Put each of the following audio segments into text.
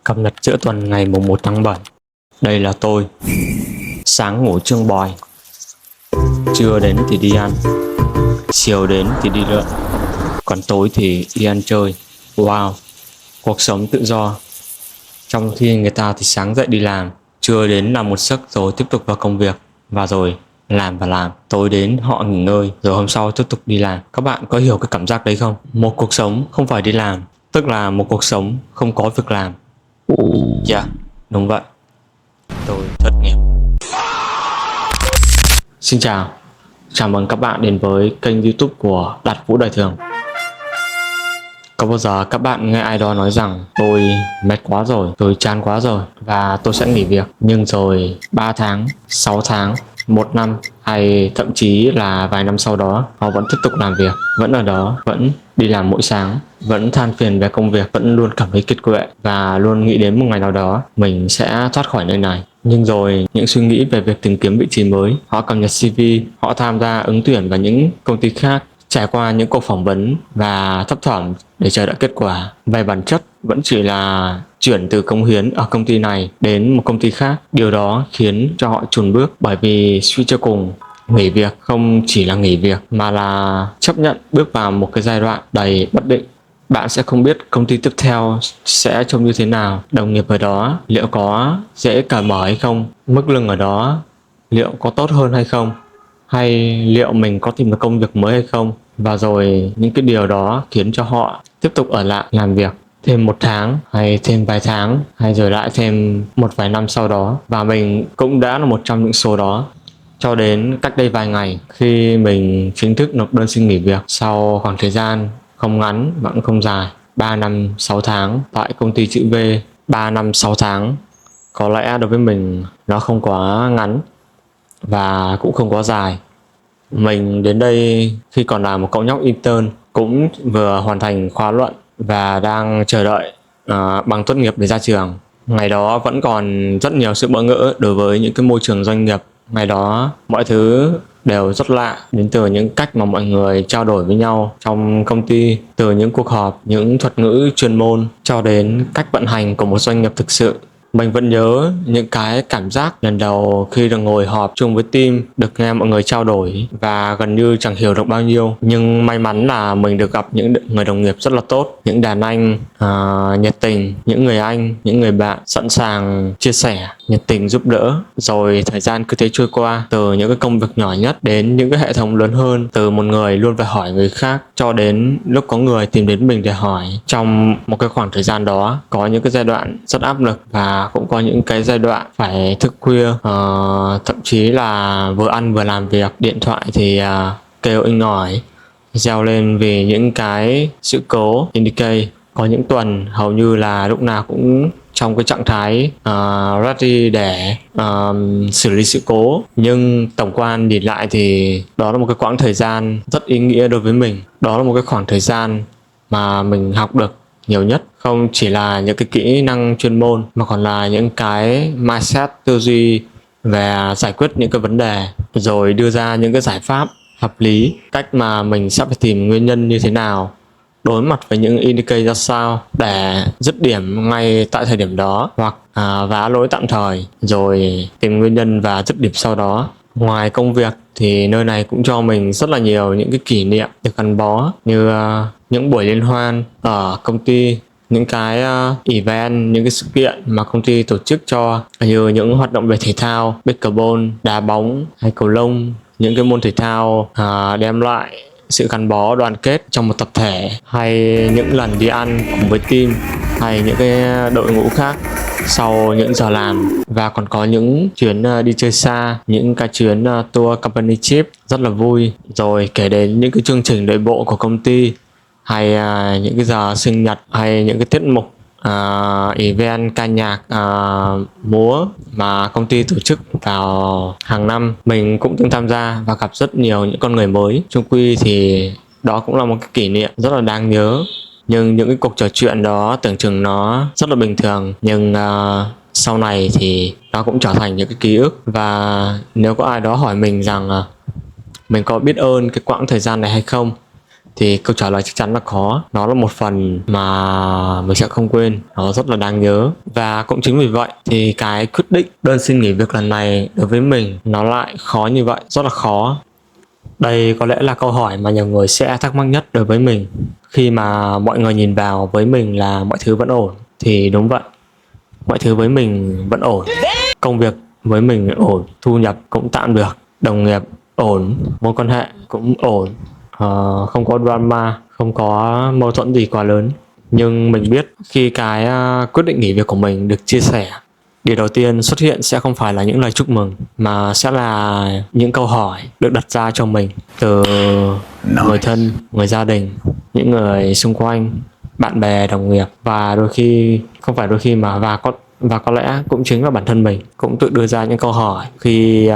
Cập nhật giữa tuần ngày mùng 1 tháng 7. Đây là tôi. Sáng ngủ trương bòi, trưa đến thì đi ăn, chiều đến thì đi lượn, còn tối thì đi ăn chơi. Wow, cuộc sống tự do. Trong khi người ta thì sáng dậy đi làm, trưa đến làm một giấc rồi tiếp tục vào công việc, và rồi làm và làm, tối đến họ nghỉ ngơi rồi hôm sau tiếp tục đi làm. Các bạn có hiểu cái cảm giác đấy không? Một cuộc sống không phải đi làm, tức là một cuộc sống không có việc làm. Dạ, đúng vậy. Tôi thất nghiệp. Xin chào, chào mừng các bạn đến với kênh YouTube của Đạt Vũ Đời Thường. Có bao giờ các bạn nghe ai đó nói rằng tôi mệt quá rồi, tôi chán quá rồi và tôi sẽ nghỉ việc, nhưng rồi 3 tháng, 6 tháng, 1 năm hay thậm chí là vài năm sau đó họ vẫn tiếp tục làm việc, vẫn ở đó, vẫn đi làm mỗi sáng, vẫn than phiền về công việc, vẫn luôn cảm thấy kiệt quệ và luôn nghĩ đến một ngày nào đó mình sẽ thoát khỏi nơi này. Nhưng rồi những suy nghĩ về việc tìm kiếm vị trí mới, họ cập nhật CV, họ tham gia ứng tuyển vào những công ty khác, trải qua những cuộc phỏng vấn và thấp thỏm để chờ đợi kết quả. Về bản chất vẫn chỉ là chuyển từ cống hiến ở công ty này đến một công ty khác. Điều đó khiến cho họ chùn bước, bởi vì suy cho cùng nghỉ việc không chỉ là nghỉ việc mà là chấp nhận bước vào một cái giai đoạn đầy bất định. Bạn sẽ không biết công ty tiếp theo sẽ trông như thế nào, đồng nghiệp ở đó liệu có dễ cởi mở hay không, mức lương ở đó liệu có tốt hơn hay không, hay liệu mình có tìm được công việc mới hay không. Và rồi những cái điều đó khiến cho họ tiếp tục ở lại làm việc thêm 1 tháng hay thêm vài tháng hay rồi lại thêm một vài năm sau đó. Và mình cũng đã là một trong những số đó. Cho đến cách đây vài ngày, khi mình chính thức nộp đơn xin nghỉ việc sau khoảng thời gian không ngắn và cũng không dài, 3 năm 6 tháng tại công ty chữ V. 3 năm 6 tháng có lẽ đối với mình nó không quá ngắn và cũng không quá dài. Mình đến đây khi còn là một cậu nhóc intern, cũng vừa hoàn thành khóa luận và đang chờ đợi bằng tốt nghiệp để ra trường. Ngày đó vẫn còn rất nhiều sự bỡ ngỡ đối với những cái môi trường doanh nghiệp. Ngày đó mọi thứ đều rất lạ, đến từ những cách mà mọi người trao đổi với nhau trong công ty, từ những cuộc họp, những thuật ngữ chuyên môn cho đến cách vận hành của một doanh nghiệp thực sự. Mình vẫn nhớ những cái cảm giác lần đầu khi được ngồi họp chung với team, được nghe mọi người trao đổi và gần như chẳng hiểu được bao nhiêu. Nhưng may mắn là mình được gặp những người đồng nghiệp rất là tốt, những đàn anh nhiệt tình, những người anh, những người bạn sẵn sàng chia sẻ, nhiệt tình giúp đỡ. Rồi thời gian cứ thế trôi qua, từ những cái công việc nhỏ nhất đến những cái hệ thống lớn hơn, từ một người luôn phải hỏi người khác cho đến lúc có người tìm đến mình để hỏi. Trong một cái khoảng thời gian đó có những cái giai đoạn rất áp lực và cũng có những cái giai đoạn phải thức khuya, thậm chí là vừa ăn vừa làm việc, điện thoại thì kêu inh ỏi reo lên vì những cái sự cố indicate. Có những tuần hầu như là lúc nào cũng trong cái trạng thái ready để xử lý sự cố. Nhưng tổng quan nhìn lại thì đó là một cái quãng thời gian rất ý nghĩa đối với mình. Đó là một cái khoảng thời gian mà mình học được nhiều nhất, không chỉ là những cái kỹ năng chuyên môn mà còn là những cái mindset, tư duy về giải quyết những cái vấn đề, rồi đưa ra những cái giải pháp hợp lý, cách mà mình sẽ phải tìm nguyên nhân như thế nào, đối mặt với những indicator ra sao để dứt điểm ngay tại thời điểm đó, hoặc vá lỗi tạm thời rồi tìm nguyên nhân và dứt điểm sau đó. Ngoài công việc thì nơi này cũng cho mình rất là nhiều những cái kỷ niệm được gắn bó, như những buổi liên hoan ở công ty, những cái event, những cái sự kiện mà công ty tổ chức cho, như những hoạt động về thể thao, pickleball, đá bóng hay cầu lông, những cái môn thể thao đem lại sự gắn bó đoàn kết trong một tập thể, hay những lần đi ăn cùng với team hay những cái đội ngũ khác sau những giờ làm. Và còn có những chuyến đi chơi xa, những cái chuyến tour company trip rất là vui, rồi kể đến những cái chương trình nội bộ của công ty, hay những cái giờ sinh nhật, hay những cái tiết mục event ca nhạc, múa mà công ty tổ chức vào hàng năm. Mình cũng từng tham gia và gặp rất nhiều những con người mới. Chung quy thì đó cũng là một cái kỷ niệm rất là đáng nhớ. Nhưng những cái cuộc trò chuyện đó tưởng chừng nó rất là bình thường, nhưng sau này thì nó cũng trở thành những cái ký ức. Và nếu có ai đó hỏi mình rằng mình có biết ơn cái quãng thời gian này hay không, Thì câu trả lời chắc chắn là có. Nó là một phần mà mình sẽ không quên, nó rất là đáng nhớ. Và cũng chính vì vậy thì cái quyết định đơn xin nghỉ việc lần này đối với mình nó lại khó như vậy, rất là khó. Đây có lẽ là câu hỏi mà nhiều người sẽ thắc mắc nhất đối với mình. Khi mà mọi người nhìn vào với mình là mọi thứ vẫn ổn, thì đúng vậy, mọi thứ với mình vẫn ổn. Công việc với mình ổn, thu nhập cũng tạm được, đồng nghiệp ổn, mối quan hệ cũng ổn, không có drama, không có mâu thuẫn gì quá lớn. Nhưng mình biết khi cái quyết định nghỉ việc của mình được chia sẻ, điều đầu tiên xuất hiện sẽ không phải là những lời chúc mừng, mà sẽ là những câu hỏi được đặt ra cho mình từ người thân, người gia đình, những người xung quanh, bạn bè, đồng nghiệp, và đôi khi, không phải đôi khi mà và có lẽ cũng chính là bản thân mình cũng tự đưa ra những câu hỏi khi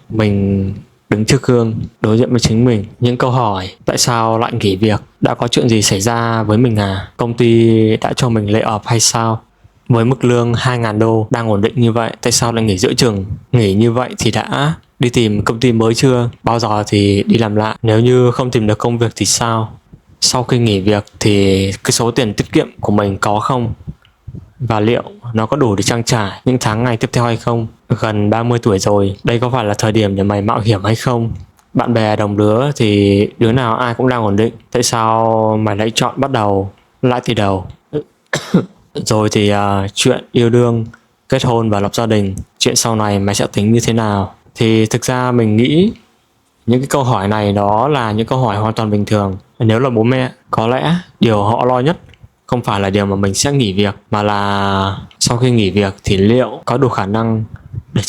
mình đứng trước gương đối diện với chính mình. Những câu hỏi: tại sao lại nghỉ việc? Đã có chuyện gì xảy ra với mình à? Công ty đã cho mình lay off hay sao? Với mức lương 2.000 đô đang ổn định như vậy, tại sao lại nghỉ giữa chừng? Nghỉ như vậy thì đã đi tìm công ty mới chưa? Bao giờ thì đi làm lại? Nếu như không tìm được công việc thì sao? Sau khi nghỉ việc thì cái số tiền tiết kiệm của mình có không? Và liệu nó có đủ để trang trải những tháng ngày tiếp theo hay không? Gần 30 tuổi rồi, đây có phải là thời điểm để mày mạo hiểm hay không? Bạn bè đồng lứa thì đứa nào ai cũng đang ổn định, tại sao mày lại chọn bắt đầu lại từ đầu? Rồi thì chuyện yêu đương, kết hôn và lập gia đình, chuyện sau này mày sẽ tính như thế nào? Thì thực ra mình nghĩ những cái câu hỏi này đó là những câu hỏi hoàn toàn bình thường. Nếu là bố mẹ, có lẽ điều họ lo nhất không phải là điều mà mình sẽ nghỉ việc, mà là sau khi nghỉ việc thì liệu có đủ khả năng để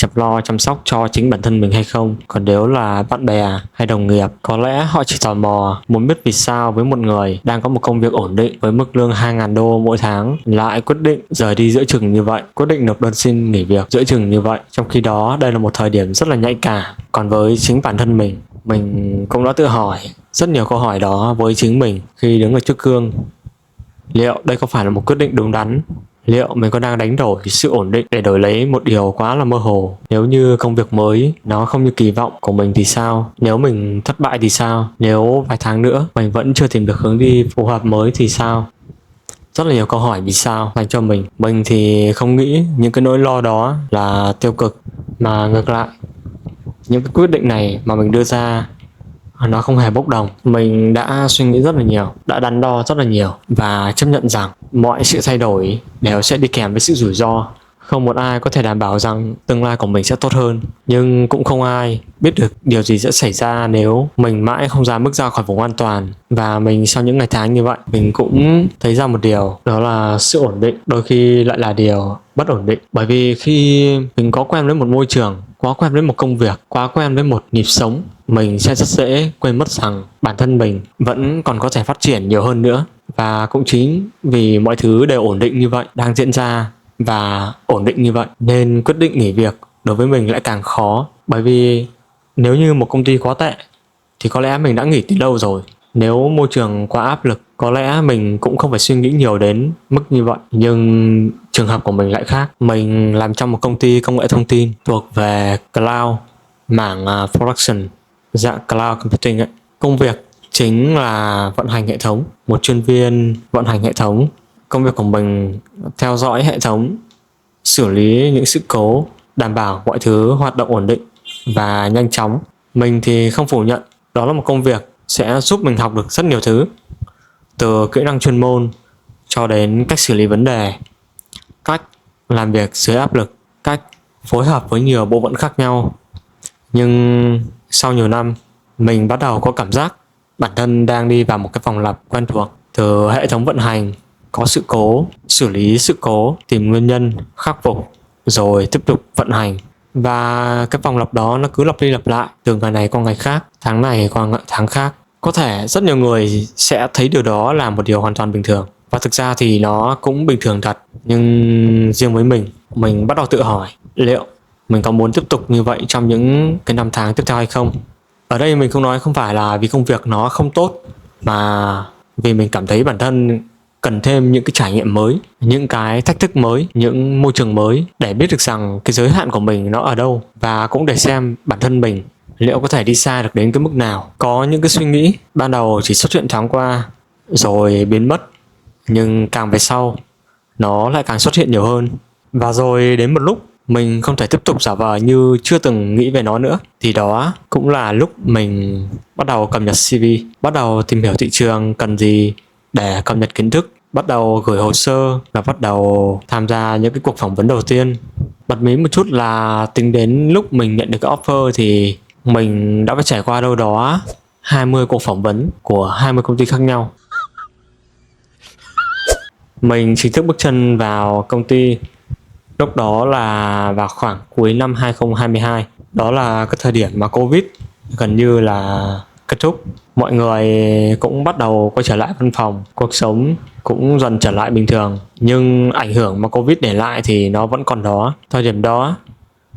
chăm sóc cho chính bản thân mình hay không. Còn nếu là bạn bè hay đồng nghiệp, có lẽ họ chỉ tò mò muốn biết vì sao với một người đang có một công việc ổn định với mức lương 2.000 đô mỗi tháng lại quyết định rời đi giữa chừng như vậy, quyết định nộp đơn xin nghỉ việc giữa chừng như vậy. Trong khi đó đây là một thời điểm rất là nhạy cảm. Còn với chính bản thân mình cũng đã tự hỏi rất nhiều câu hỏi đó với chính mình khi đứng ở trước gương. Liệu đây có phải là một quyết định đúng đắn? Liệu mình có đang đánh đổi sự ổn định để đổi lấy một điều quá là mơ hồ? Nếu như công việc mới nó không như kỳ vọng của mình thì sao? Nếu mình thất bại thì sao? Nếu vài tháng nữa mình vẫn chưa tìm được hướng đi phù hợp mới thì sao? Rất là nhiều câu hỏi vì sao dành cho mình. Mình thì không nghĩ những cái nỗi lo đó là tiêu cực, mà ngược lại, những cái quyết định này mà mình đưa ra nó không hề bốc đồng. Mình đã suy nghĩ rất là nhiều, đã đắn đo rất là nhiều và chấp nhận rằng mọi sự thay đổi đều sẽ đi kèm với sự rủi ro. Không một ai có thể đảm bảo rằng tương lai của mình sẽ tốt hơn, nhưng cũng không ai biết được điều gì sẽ xảy ra nếu mình mãi không ra bước ra khỏi vùng an toàn. Và mình sau những ngày tháng như vậy, mình cũng thấy ra một điều, đó là sự ổn định đôi khi lại là điều bất ổn định. Bởi vì khi mình có quen với một môi trường, quá quen với một công việc, quá quen với một nhịp sống, mình sẽ rất dễ quên mất rằng bản thân mình vẫn còn có thể phát triển nhiều hơn nữa. Và cũng chính vì mọi thứ đều ổn định như vậy, đang diễn ra và ổn định như vậy, nên quyết định nghỉ việc đối với mình lại càng khó. Bởi vì nếu như một công ty quá tệ thì có lẽ mình đã nghỉ từ lâu rồi. Nếu môi trường quá áp lực, có lẽ mình cũng không phải suy nghĩ nhiều đến mức như vậy. Nhưng trường hợp của mình lại khác. Mình làm trong một công ty công nghệ thông tin thuộc về cloud, mảng production, dạng cloud computing ấy. Công việc chính là vận hành hệ thống, một chuyên viên vận hành hệ thống. Công việc của mình theo dõi hệ thống, xử lý những sự cố, đảm bảo mọi thứ hoạt động ổn định và nhanh chóng. Mình thì không phủ nhận đó là một công việc sẽ giúp mình học được rất nhiều thứ, từ kỹ năng chuyên môn cho đến cách xử lý vấn đề, cách làm việc dưới áp lực, cách phối hợp với nhiều bộ phận khác nhau. Nhưng sau nhiều năm, mình bắt đầu có cảm giác bản thân đang đi vào một cái vòng lặp quen thuộc. Từ hệ thống vận hành, có sự cố, xử lý sự cố, tìm nguyên nhân, khắc phục, rồi tiếp tục vận hành. Và cái vòng lặp đó nó cứ lặp đi lặp lại, từ ngày này qua ngày khác, tháng này qua tháng khác. Có thể rất nhiều người sẽ thấy điều đó là một điều hoàn toàn bình thường, và thực ra thì nó cũng bình thường thật. Nhưng riêng với mình bắt đầu tự hỏi liệu mình có muốn tiếp tục như vậy trong những cái năm tháng tiếp theo hay không. Ở đây mình không nói không phải là vì công việc nó không tốt, mà vì mình cảm thấy bản thân cần thêm những cái trải nghiệm mới, những cái thách thức mới, những môi trường mới để biết được rằng cái giới hạn của mình nó ở đâu, và cũng để xem bản thân mình liệu có thể đi xa được đến cái mức nào. Có những cái suy nghĩ ban đầu chỉ xuất hiện thoáng qua rồi biến mất, nhưng càng về sau nó lại càng xuất hiện nhiều hơn. Và rồi đến một lúc mình không thể tiếp tục giả vờ như chưa từng nghĩ về nó nữa, thì đó cũng là lúc mình bắt đầu cập nhật CV, bắt đầu tìm hiểu thị trường cần gì để cập nhật kiến thức, bắt đầu gửi hồ sơ và bắt đầu tham gia những cái cuộc phỏng vấn đầu tiên. Bật mí một chút là tính đến lúc mình nhận được cái offer thì mình đã phải trải qua đâu đó 20 cuộc phỏng vấn của 20 công ty khác nhau. Mình chính thức bước chân vào công ty lúc đó là vào khoảng cuối năm 2022. Đó là cái thời điểm mà Covid gần như là kết thúc. Mọi người cũng bắt đầu quay trở lại văn phòng, cuộc sống cũng dần trở lại bình thường. Nhưng ảnh hưởng mà Covid để lại thì nó vẫn còn đó. Thời điểm đó,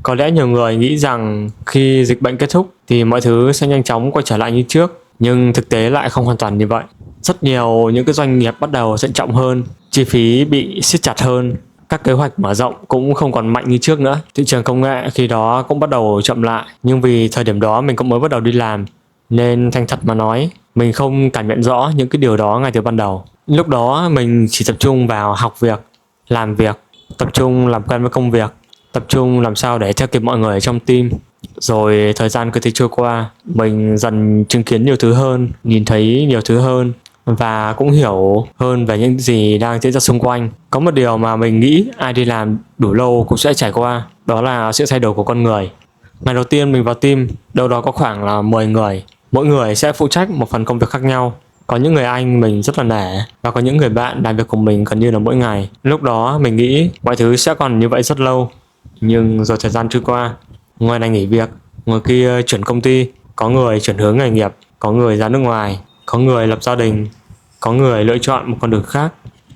có lẽ nhiều người nghĩ rằng khi dịch bệnh kết thúc thì mọi thứ sẽ nhanh chóng quay trở lại như trước. Nhưng thực tế lại không hoàn toàn như vậy. Rất nhiều những cái doanh nghiệp bắt đầu thận trọng hơn, chi phí bị siết chặt hơn, các kế hoạch mở rộng cũng không còn mạnh như trước nữa. Thị trường công nghệ khi đó cũng bắt đầu chậm lại. Nhưng vì thời điểm đó mình cũng mới bắt đầu đi làm, nên thành thật mà nói, mình không cảm nhận rõ những cái điều đó ngay từ ban đầu. Lúc đó mình chỉ tập trung vào học việc, làm việc, tập trung làm quen với công việc, tập trung làm sao để theo kịp mọi người ở trong team. Rồi thời gian cứ thế trôi qua, mình dần chứng kiến nhiều thứ hơn, nhìn thấy nhiều thứ hơn và cũng hiểu hơn về những gì đang diễn ra xung quanh. Có một điều mà mình nghĩ ai đi làm đủ lâu cũng sẽ trải qua, đó là sự thay đổi của con người. Ngày đầu tiên mình vào team, đâu đó có khoảng là 10 người. Mỗi người sẽ phụ trách một phần công việc khác nhau. Có những người anh mình rất là nể và có những người bạn làm việc cùng mình gần như là mỗi ngày. Lúc đó mình nghĩ mọi thứ sẽ còn như vậy rất lâu. Nhưng rồi thời gian trôi qua, người này nghỉ việc, người kia chuyển công ty, có người chuyển hướng nghề nghiệp, có người ra nước ngoài, có người lập gia đình, có người lựa chọn một con đường khác.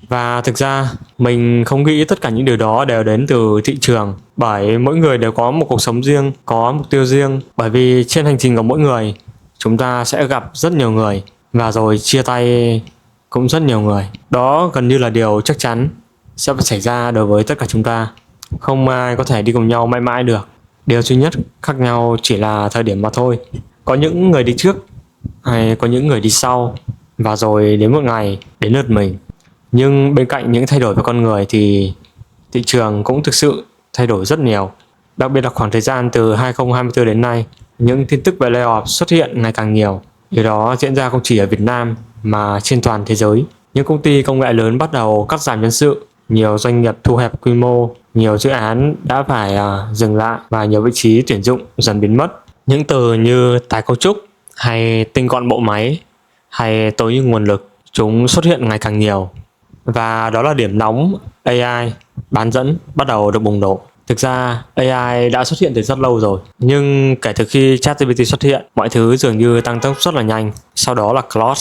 Và thực ra mình không nghĩ tất cả những điều đó đều đến từ thị trường, bởi mỗi người đều có một cuộc sống riêng, có mục tiêu riêng. Bởi vì trên hành trình của mỗi người, chúng ta sẽ gặp rất nhiều người và rồi chia tay cũng rất nhiều người. Đó gần như là điều chắc chắn sẽ phải xảy ra đối với tất cả chúng ta. Không ai có thể đi cùng nhau mãi mãi được. Điều duy nhất khác nhau chỉ là thời điểm mà thôi. Có những người đi trước hay có những người đi sau, và rồi đến một ngày đến lượt mình. Nhưng bên cạnh những thay đổi về con người thì thị trường cũng thực sự thay đổi rất nhiều. Đặc biệt là khoảng thời gian từ 2024 đến nay, những tin tức về layoff xuất hiện ngày càng nhiều. Điều đó diễn ra không chỉ ở Việt Nam mà trên toàn thế giới. Những công ty công nghệ lớn bắt đầu cắt giảm nhân sự, nhiều doanh nghiệp thu hẹp quy mô, nhiều dự án đã phải dừng lại và nhiều vị trí tuyển dụng dần biến mất. Những từ như tái cấu trúc hay tinh gọn bộ máy hay tối ưu nguồn lực, chúng xuất hiện ngày càng nhiều. Và đó là điểm nóng AI bán dẫn bắt đầu được bùng nổ. Thực ra AI đã xuất hiện từ rất lâu rồi, nhưng kể từ khi ChatGPT xuất hiện, mọi thứ dường như tăng tốc rất là nhanh. Sau đó là Claude,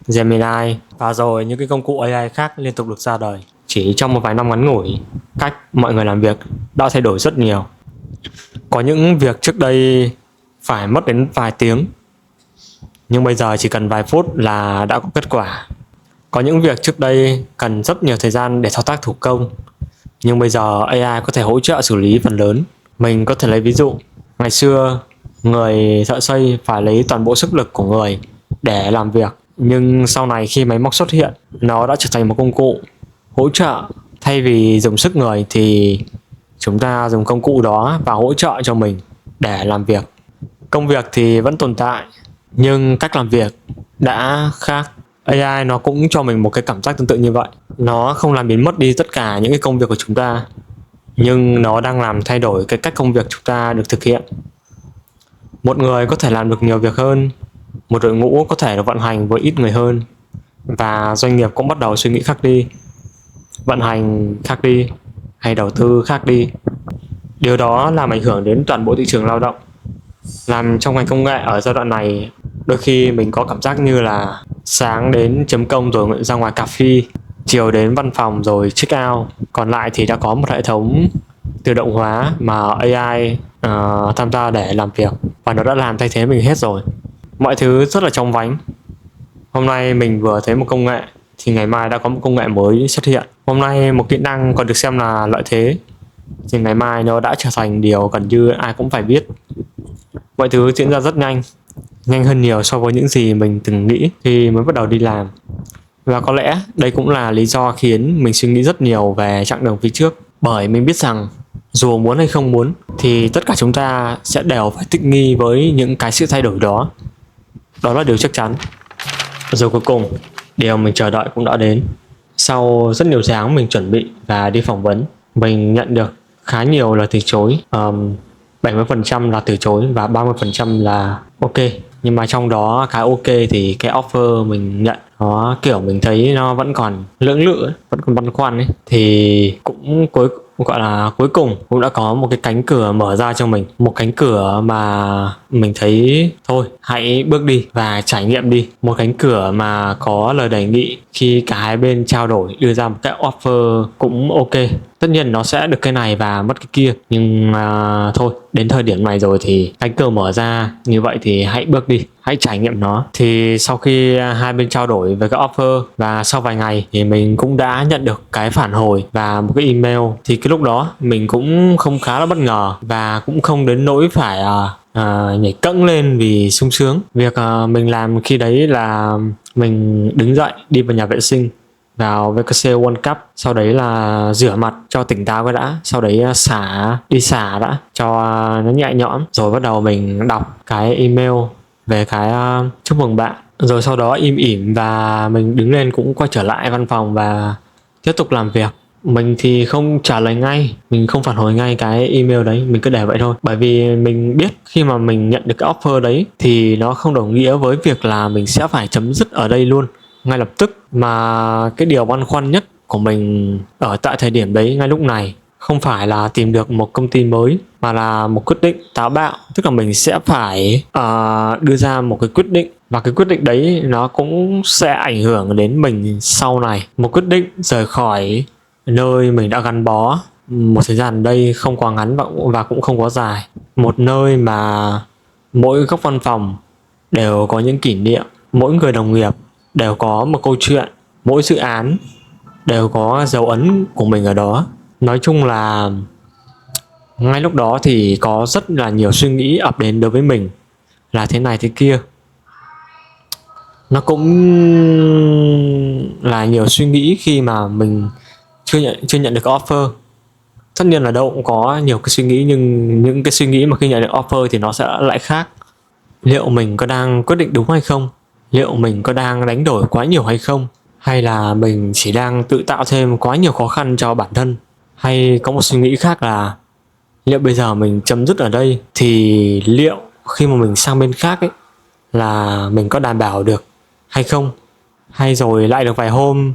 Gemini và rồi những cái công cụ AI khác liên tục được ra đời. Chỉ trong một vài năm ngắn ngủi, cách mọi người làm việc đã thay đổi rất nhiều. Có những việc trước đây phải mất đến vài tiếng, nhưng bây giờ chỉ cần vài phút là đã có kết quả. Có những việc trước đây cần rất nhiều thời gian để thao tác thủ công, nhưng bây giờ AI có thể hỗ trợ xử lý phần lớn. Mình có thể lấy ví dụ, ngày xưa người thợ xây phải lấy toàn bộ sức lực của người để làm việc, nhưng sau này khi máy móc xuất hiện, nó đã trở thành một công cụ hỗ trợ. Thay vì dùng sức người thì chúng ta dùng công cụ đó và hỗ trợ cho mình để làm việc. Công việc thì vẫn tồn tại, nhưng cách làm việc đã khác. AI nó cũng cho mình một cái cảm giác tương tự như vậy. Nó không làm biến mất đi tất cả những cái công việc của chúng ta, nhưng nó đang làm thay đổi cái cách công việc chúng ta được thực hiện. Một người có thể làm được nhiều việc hơn, một đội ngũ có thể được vận hành với ít người hơn, và doanh nghiệp cũng bắt đầu suy nghĩ khác đi, vận hành khác đi, hay đầu tư khác đi. Điều đó làm ảnh hưởng đến toàn bộ thị trường lao động. Làm trong ngành công nghệ ở giai đoạn này, đôi khi mình có cảm giác như là sáng đến chấm công rồi ra ngoài cà phê, chiều đến văn phòng rồi check out. Còn lại thì đã có một hệ thống tự động hóa mà AI tham gia để làm việc, và nó đã làm thay thế mình hết rồi. Mọi thứ rất là chóng vánh. Hôm nay mình vừa thấy một công nghệ thì ngày mai đã có một công nghệ mới xuất hiện. Hôm nay một kỹ năng còn được xem là lợi thế thì ngày mai nó đã trở thành điều gần như ai cũng phải biết. Mọi thứ diễn ra rất nhanh, nhanh hơn nhiều so với những gì mình từng nghĩ khi mới bắt đầu đi làm. Và có lẽ đây cũng là lý do khiến mình suy nghĩ rất nhiều về chặng đường phía trước. Bởi mình biết rằng dù muốn hay không muốn thì tất cả chúng ta sẽ đều phải thích nghi với những cái sự thay đổi đó. Đó là điều chắc chắn. Rồi cuối cùng, điều mình chờ đợi cũng đã đến. Sau rất nhiều tháng mình chuẩn bị và đi phỏng vấn, mình nhận được khá nhiều lời từ chối. 70% là từ chối và 30% là ok. Nhưng mà trong đó cái ok thì cái offer mình nhận nó kiểu mình thấy nó vẫn còn lưỡng lự ấy, vẫn còn băn khoăn ấy. Thì cũng gọi là cuối cùng cũng đã có một cái cánh cửa mở ra cho mình, một cánh cửa mà mình thấy thôi hãy bước đi và trải nghiệm đi, một cánh cửa mà có lời đề nghị khi cả hai bên trao đổi đưa ra một cái offer cũng ok. Tất nhiên nó sẽ được cái này và mất cái kia, nhưng thôi đến thời điểm này rồi thì cánh cửa mở ra như vậy thì hãy bước đi, hãy trải nghiệm nó. Thì sau khi hai bên trao đổi về cái offer và sau vài ngày thì mình cũng đã nhận được cái phản hồi và một cái email. Thì cái lúc đó mình cũng không khá là bất ngờ và cũng không đến nỗi phải nhảy cẫng lên vì sung sướng. Việc mình làm khi đấy là mình đứng dậy đi vào nhà vệ sinh vào VKC World Cup, sau đấy là rửa mặt cho tỉnh táo cái đã, sau đấy đi xả đã cho nó nhẹ nhõm, rồi bắt đầu mình đọc cái email về cái chúc mừng bạn, rồi sau đó im ỉm và mình đứng lên cũng quay trở lại văn phòng và tiếp tục làm việc. Mình thì không trả lời ngay, mình không phản hồi ngay cái email đấy, mình cứ để vậy thôi. Bởi vì mình biết khi mà mình nhận được cái offer đấy thì nó không đồng nghĩa với việc là mình sẽ phải chấm dứt ở đây luôn ngay lập tức. Mà cái điều băn khoăn nhất của mình ở tại thời điểm đấy ngay lúc này không phải là tìm được một công ty mới, mà là một quyết định táo bạo. Tức là mình sẽ phải đưa ra một cái quyết định, và cái quyết định đấy nó cũng sẽ ảnh hưởng đến mình sau này. Một quyết định rời khỏi nơi mình đã gắn bó một thời gian đây không quá ngắn và cũng không quá dài. Một nơi mà mỗi góc văn phòng đều có những kỷ niệm, mỗi người đồng nghiệp đều có một câu chuyện, mỗi dự án đều có dấu ấn của mình ở đó. Nói chung là ngay lúc đó thì có rất là nhiều suy nghĩ ập đến đối với mình, là thế này thế kia. Nó cũng là nhiều suy nghĩ khi mà mình chưa nhận được offer. Tất nhiên là đâu cũng có nhiều cái suy nghĩ, nhưng những cái suy nghĩ mà khi nhận được offer thì nó sẽ lại khác. Liệu mình có đang quyết định đúng hay không? Liệu mình có đang đánh đổi quá nhiều hay không? Hay là mình chỉ đang tự tạo thêm quá nhiều khó khăn cho bản thân? Hay có một suy nghĩ khác là liệu bây giờ mình chấm dứt ở đây thì liệu khi mà mình sang bên khác ấy là mình có đảm bảo được hay không? Hay rồi lại được vài hôm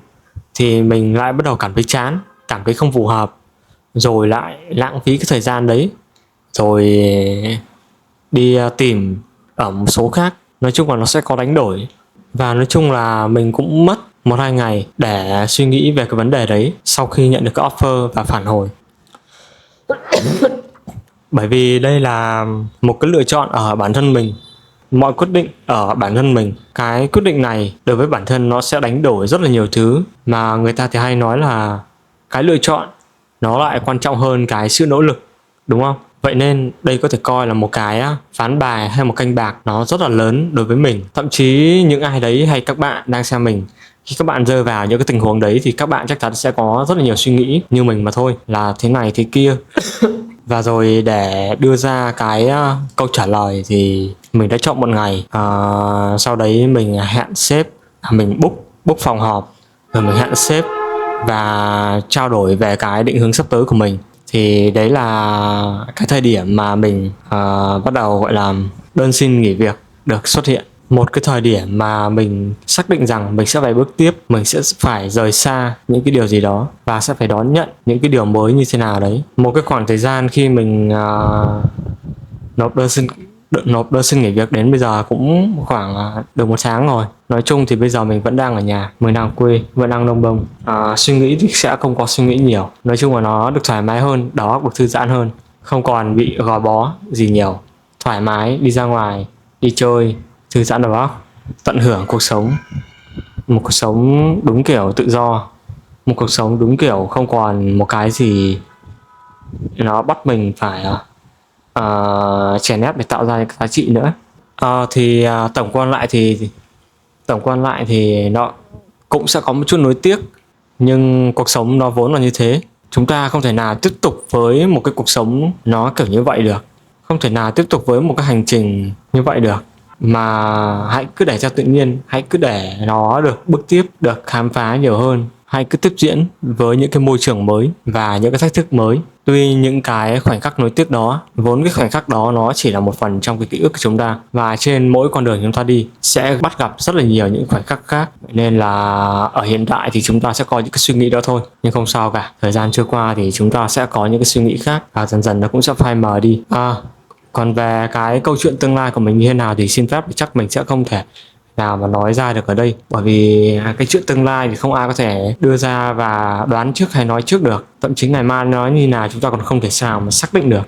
thì mình lại bắt đầu cảm thấy chán, cảm thấy không phù hợp, rồi lại lãng phí cái thời gian đấy rồi đi tìm ở một số khác. Nói chung là nó sẽ có đánh đổi. Và nói chung là mình cũng mất 1-2 ngày để suy nghĩ về cái vấn đề đấy sau khi nhận được cái offer và phản hồi. Bởi vì đây là một cái lựa chọn ở bản thân mình, mọi quyết định ở bản thân mình. Cái quyết định này đối với bản thân nó sẽ đánh đổi rất là nhiều thứ, mà người ta thì hay nói là cái lựa chọn nó lại quan trọng hơn cái sự nỗ lực, đúng không? Vậy nên đây có thể coi là một cái ván bài hay một canh bạc nó rất là lớn đối với mình. Thậm chí những ai đấy hay các bạn đang xem mình, khi các bạn rơi vào những cái tình huống đấy thì các bạn chắc chắn sẽ có rất là nhiều suy nghĩ như mình mà thôi, là thế này thế kia. Và rồi để đưa ra cái câu trả lời thì mình đã chọn một ngày. Sau đấy mình hẹn sếp, mình book phòng họp, rồi mình hẹn sếp và trao đổi về cái định hướng sắp tới của mình. Thì đấy là cái thời điểm mà mình bắt đầu gọi là đơn xin nghỉ việc được xuất hiện. Một cái thời điểm mà mình xác định rằng mình sẽ phải bước tiếp, mình sẽ phải rời xa những cái điều gì đó và sẽ phải đón nhận những cái điều mới như thế nào đấy. Một cái khoảng thời gian khi mình nộp đơn xin nghỉ việc đến bây giờ cũng khoảng được 1 tháng rồi. Nói chung thì bây giờ mình vẫn đang ở nhà, mình đang quê, vẫn đang nông bông. Suy nghĩ thì sẽ không có suy nghĩ nhiều. Nói chung là nó được thoải mái hơn, đầu óc được thư giãn hơn, không còn bị gò bó gì nhiều. Thoải mái đi ra ngoài, đi chơi, thư giãn đầu óc, tận hưởng cuộc sống. Một cuộc sống đúng kiểu tự do, một cuộc sống đúng kiểu không còn một cái gì nó bắt mình phải chèn ép để tạo ra những giá trị nữa. Tổng quan lại thì nó cũng sẽ có một chút nuối tiếc, nhưng cuộc sống nó vốn là như thế. Chúng ta không thể nào tiếp tục với một cái cuộc sống nó kiểu như vậy được, không thể nào tiếp tục với một cái hành trình như vậy được, mà hãy cứ để cho tự nhiên, hãy cứ để nó được bước tiếp, được khám phá nhiều hơn, hãy cứ tiếp diễn với những cái môi trường mới và những cái thách thức mới. Tuy những cái khoảnh khắc nối tiếp đó, vốn cái khoảnh khắc đó nó chỉ là một phần trong cái ký ức của chúng ta, và trên mỗi con đường chúng ta đi sẽ bắt gặp rất là nhiều những khoảnh khắc khác, nên là ở hiện tại thì chúng ta sẽ có những cái suy nghĩ đó thôi, nhưng không sao cả. Thời gian trôi qua thì chúng ta sẽ có những cái suy nghĩ khác và dần dần nó cũng sẽ phai mờ đi. Còn về cái câu chuyện tương lai của mình như thế nào thì xin phép thì chắc mình sẽ không thể nào mà nói ra được ở đây, bởi vì cái chuyện tương lai thì không ai có thể đưa ra và đoán trước hay nói trước được. Thậm chí ngày mai nói như nào chúng ta còn không thể sao mà xác định được.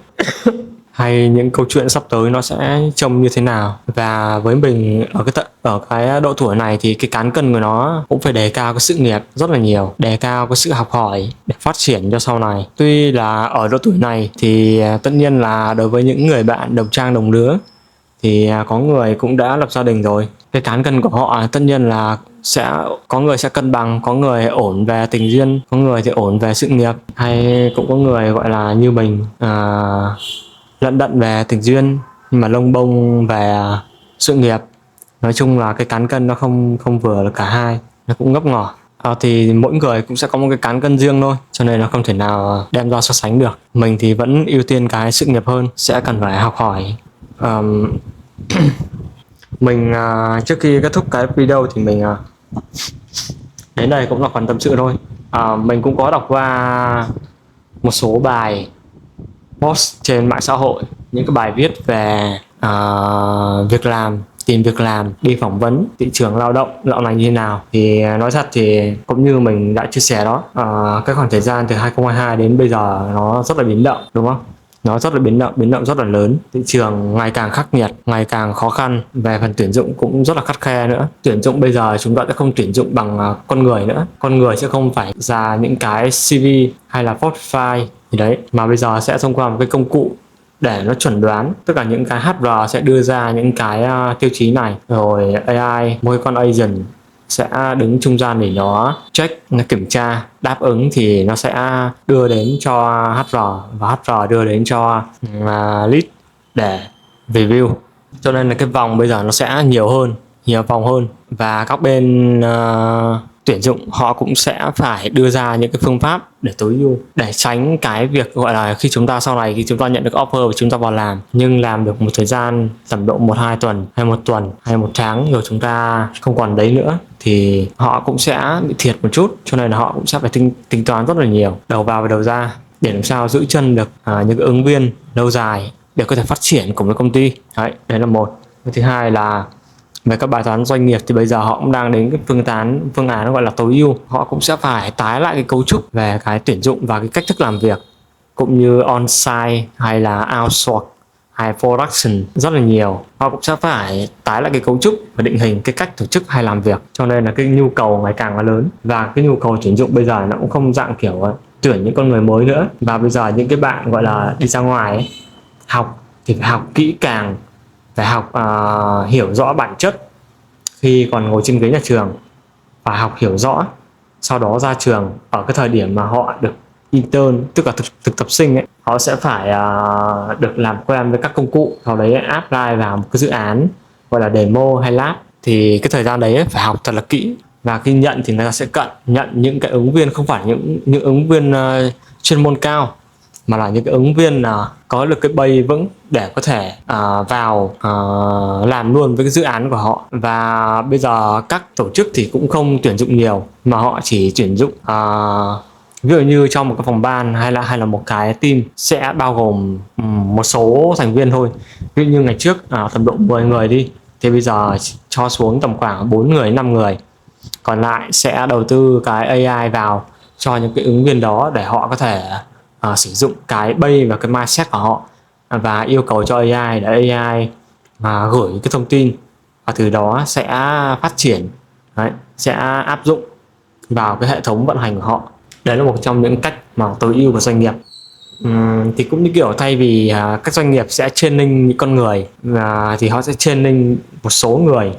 Hay những câu chuyện sắp tới nó sẽ trông như thế nào. Và với mình ở cái độ tuổi này thì cái cán cân của nó cũng phải đề cao cái sự nghiệp rất là nhiều, đề cao cái sự học hỏi để phát triển cho sau này. Tuy là ở độ tuổi này thì tất nhiên là đối với những người bạn đồng trang đồng lứa thì có người cũng đã lập gia đình rồi, cái cán cân của họ tất nhiên là sẽ có người sẽ cân bằng, có người ổn về tình duyên, có người thì ổn về sự nghiệp, hay cũng có người gọi là như mình lận đận về tình duyên nhưng mà lông bông về sự nghiệp. Nói chung là cái cán cân nó không vừa là cả hai, nó cũng ngấp nghỏ. Thì mỗi người cũng sẽ có một cái cán cân riêng thôi, cho nên là không thể nào đem ra so sánh được. Mình thì vẫn ưu tiên cái sự nghiệp hơn, sẽ cần phải học hỏi. Mình trước khi kết thúc cái video thì mình đến đây cũng là phần tâm sự thôi. Mình cũng có đọc qua một số bài post trên mạng xã hội, những cái bài viết về việc làm, tìm việc làm, đi phỏng vấn, thị trường lao động dạo này như thế nào. Thì nói thật thì cũng như mình đã chia sẻ đó, cái khoảng thời gian từ 2022 đến bây giờ nó rất là biến động, đúng không? Nó rất là biến động rất là lớn. Thị trường ngày càng khắc nghiệt, ngày càng khó khăn, về phần tuyển dụng cũng rất là khắt khe nữa. Tuyển dụng bây giờ chúng ta sẽ không tuyển dụng bằng con người nữa, con người sẽ không phải ra những cái CV hay là portfolio gì đấy, mà bây giờ sẽ thông qua một cái công cụ để nó chuẩn đoán. Tất cả những cái HR sẽ đưa ra những cái tiêu chí này, rồi AI, một cái con agent sẽ đứng trung gian để nó check, nó kiểm tra, đáp ứng thì nó sẽ đưa đến cho HR, và HR đưa đến cho lead để review. Cho nên là cái vòng bây giờ nó sẽ nhiều vòng hơn, và các bên tuyển dụng họ cũng sẽ phải đưa ra những cái phương pháp để tối ưu, để tránh cái việc gọi là khi chúng ta sau này khi chúng ta nhận được offer và chúng ta vào làm, nhưng làm được một thời gian tầm độ 1-2 tuần hay 1 tuần hay 1 tháng rồi chúng ta không còn đấy nữa, thì họ cũng sẽ bị thiệt một chút. Cho nên là họ cũng sẽ phải tính toán rất là nhiều, đầu vào và đầu ra, để làm sao giữ chân được những ứng viên lâu dài để có thể phát triển cùng với công ty. Đấy là một. Cái thứ hai là về các bài toán doanh nghiệp thì bây giờ họ cũng đang đến cái phương án gọi là tối ưu. Họ cũng sẽ phải tái lại cái cấu trúc về cái tuyển dụng và cái cách thức làm việc, cũng như on-site hay là outsource hay production rất là nhiều. Họ cũng sẽ phải tái lại cái cấu trúc và định hình cái cách tổ chức hay làm việc. Cho nên là cái nhu cầu ngày càng là lớn, và cái nhu cầu tuyển dụng bây giờ nó cũng không dạng kiểu tuyển những con người mới nữa. Và bây giờ những cái bạn gọi là đi ra ngoài ấy, học thì phải học kỹ càng, phải học hiểu rõ bản chất khi còn ngồi trên ghế nhà trường, phải học hiểu rõ, sau đó ra trường ở cái thời điểm mà họ được intern, tức là thực tập sinh ấy, họ sẽ phải được làm quen với các công cụ, sau đấy apply vào một cái dự án gọi là demo hay lab. Thì cái thời gian đấy phải học thật là kỹ, và khi nhận thì người ta sẽ nhận những cái ứng viên không phải những ứng viên chuyên môn cao, mà là những cái ứng viên có được cái base vững để có thể vào làm luôn với cái dự án của họ. Và bây giờ các tổ chức thì cũng không tuyển dụng nhiều, mà họ chỉ tuyển dụng ví dụ như trong một cái phòng ban hay là một cái team sẽ bao gồm một số thành viên thôi. Ví dụ như ngày trước tầm độ 10 người đi, thì bây giờ cho xuống tầm khoảng 4 người 5 người, còn lại sẽ đầu tư cái AI vào cho những cái ứng viên đó để họ có thể sử dụng cái base và cái mindset của họ, và yêu cầu cho AI để AI gửi cái thông tin, và từ đó sẽ phát triển, sẽ áp dụng vào cái hệ thống vận hành của họ. Đấy là một trong những cách mà tối ưu của doanh nghiệp. Thì cũng như kiểu thay vì các doanh nghiệp sẽ training những con người thì họ sẽ training một số người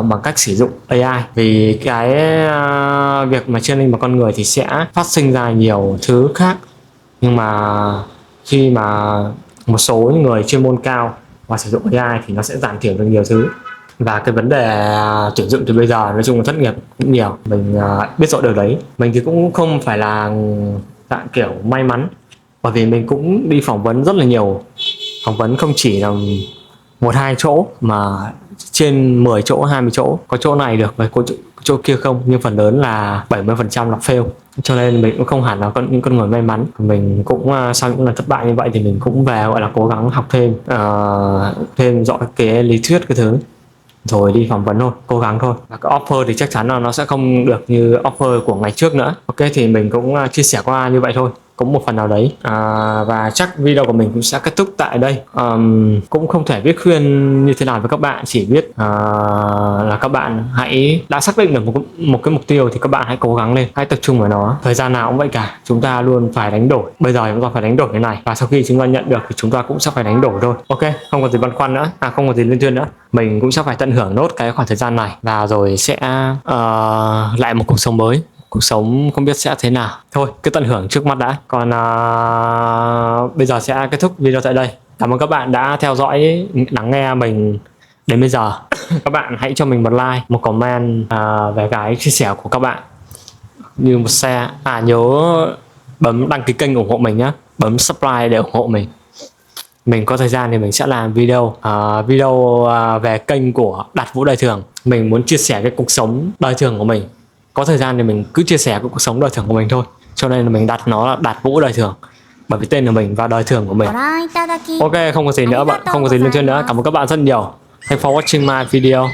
bằng cách sử dụng AI. Vì cái việc mà training bằng con người thì sẽ phát sinh ra nhiều thứ khác, nhưng mà khi mà một số những người chuyên môn cao và sử dụng AI thì nó sẽ giảm thiểu được nhiều thứ. Và cái vấn đề tuyển dụng thì bây giờ nói chung là thất nghiệp cũng nhiều, mình biết rõ điều đấy. Mình thì cũng không phải là dạng kiểu may mắn, bởi vì mình cũng đi phỏng vấn rất là nhiều. Phỏng vấn không chỉ là một hai chỗ mà trên 10 chỗ, 20 chỗ, có chỗ này được và có chỗ kia không, nhưng phần lớn là 70% là fail. Cho nên mình cũng không hẳn là những con người may mắn. Mình cũng sau những lần thất bại như vậy thì mình cũng về gọi là cố gắng học thêm, thêm rõ cái lý thuyết cái thứ, rồi đi phỏng vấn thôi, cố gắng thôi. Và cái offer thì chắc chắn là nó sẽ không được như offer của ngày trước nữa. Ok, thì mình cũng chia sẻ qua như vậy thôi, cũng một phần nào đấy. Và chắc video của mình cũng sẽ kết thúc tại đây. Cũng không thể biết khuyên như thế nào với các bạn, chỉ biết là các bạn hãy đã xác định được một cái mục tiêu thì các bạn hãy cố gắng lên, hãy tập trung vào nó. Thời gian nào cũng vậy cả, chúng ta luôn phải đánh đổi. Bây giờ chúng ta phải đánh đổi cái này, và sau khi chúng ta nhận được thì chúng ta cũng sẽ phải đánh đổi thôi. Ok, không còn gì băn khoăn nữa, không còn gì liên thuyên nữa. Mình cũng sẽ phải tận hưởng nốt cái khoảng thời gian này, và rồi sẽ lại một cuộc sống mới. Cuộc sống không biết sẽ thế nào, thôi cứ tận hưởng trước mắt đã. Còn bây giờ sẽ kết thúc video tại đây. Cảm ơn các bạn đã theo dõi, lắng nghe mình đến bây giờ. Các bạn hãy cho mình một like, một comment về cái chia sẻ của các bạn, như một share. Nhớ bấm đăng ký kênh ủng hộ mình nhé, bấm subscribe để ủng hộ mình. Mình có thời gian thì mình sẽ làm video về kênh của Đạt Vũ Đời Thường. Mình muốn chia sẻ cái cuộc sống đời thường của mình. Có thời gian thì mình cứ chia sẻ cái cuộc sống đời thường của mình thôi, cho nên là mình đặt nó là Đạt Vũ Đời Thường, bởi vì tên của mình và đời thường của mình. Ok, không có gì nữa bạn, không có gì liên thuyên nữa. Cảm ơn các bạn rất nhiều. Thanks for watching my video.